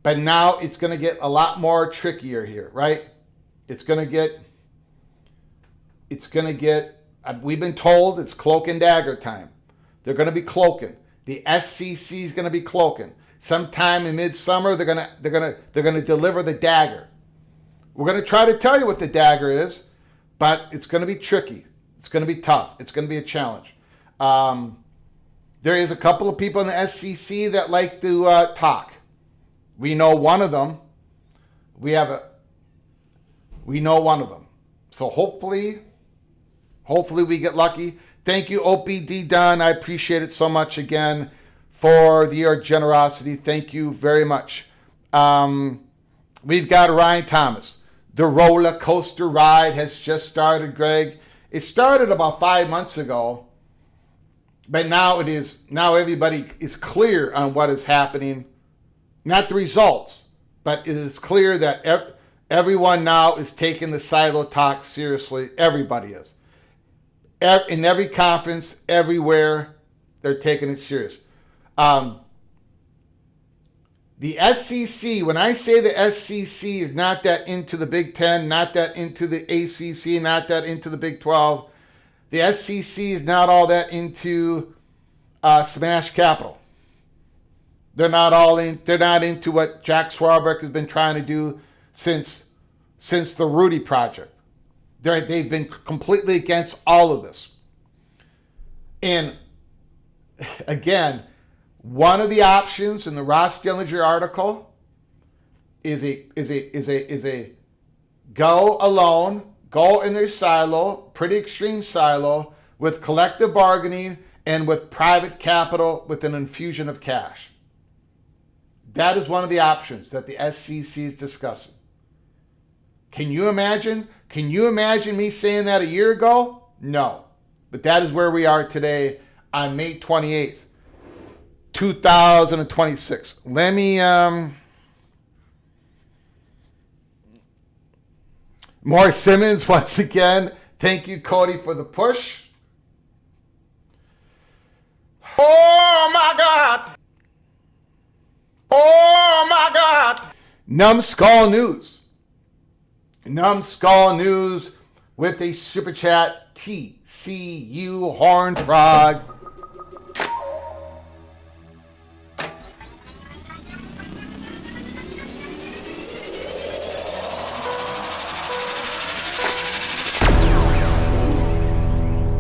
But now it's going to get a lot more trickier here, right? It's going to get, we've been told it's cloak and dagger time. They're going to be cloaking. The SEC is going to be cloaking. Sometime in midsummer, they're going to deliver the dagger. We're going to try to tell you what the dagger is, but it's going to be tricky. It's going to be tough. It's going to be a challenge. There is a couple of people in the SEC that like to talk. We know one of them. We know one of them. So hopefully we get lucky. Thank you, OPD Dunn. I appreciate it so much again for your generosity. Thank you very much. We've got Ryan Thomas. The roller coaster ride has just started, Greg. It started about 5 months ago, but now everybody is clear on what is happening. Not the results, but it is clear that everyone now is taking the silo talk seriously. Everybody is. In every conference, everywhere, they're taking it serious. The SEC, when I say the SEC is not that into the Big Ten, not that into the ACC, not that into the Big 12, the SEC is not all that into Smash Capital. They're not into what Jack Swarbrick has been trying to do since the Rudy Project. They've been completely against all of this. And again, one of the options in the Ross Dillinger article is a go alone, go in their silo, pretty extreme silo, with collective bargaining and with private capital with an infusion of cash. That is one of the options that the SEC is discussing. Can you imagine? Can you imagine me saying that a year ago? No. But that is where we are today on May 28th, 2026. Let me... Mohr Simmons, once again. Thank you, Cody, for the push. Oh, my God. Oh, my God. Numbskull News. Numbskull News with a super chat. TCU Horned Frog.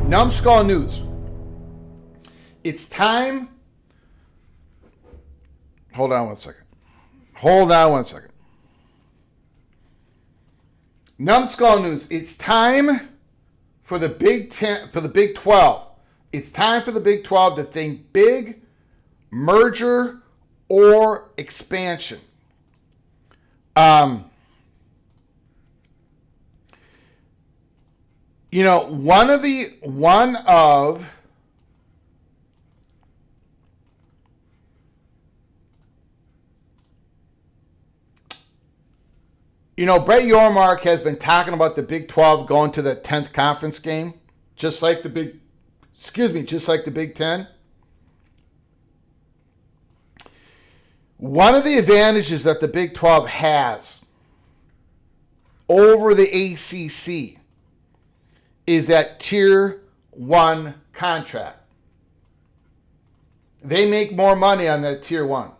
Numbskull News. It's time. Hold on one second. Numbskull News. It's time for the Big 10, for the Big 12. It's time for the Big 12 to think big, merger, or expansion. One of Brett Yormark has been talking about the Big 12 going to the 10th conference game, just like the Big 10. One of the advantages that the Big 12 has over the ACC is that Tier 1 contract. They make more money on that Tier 1.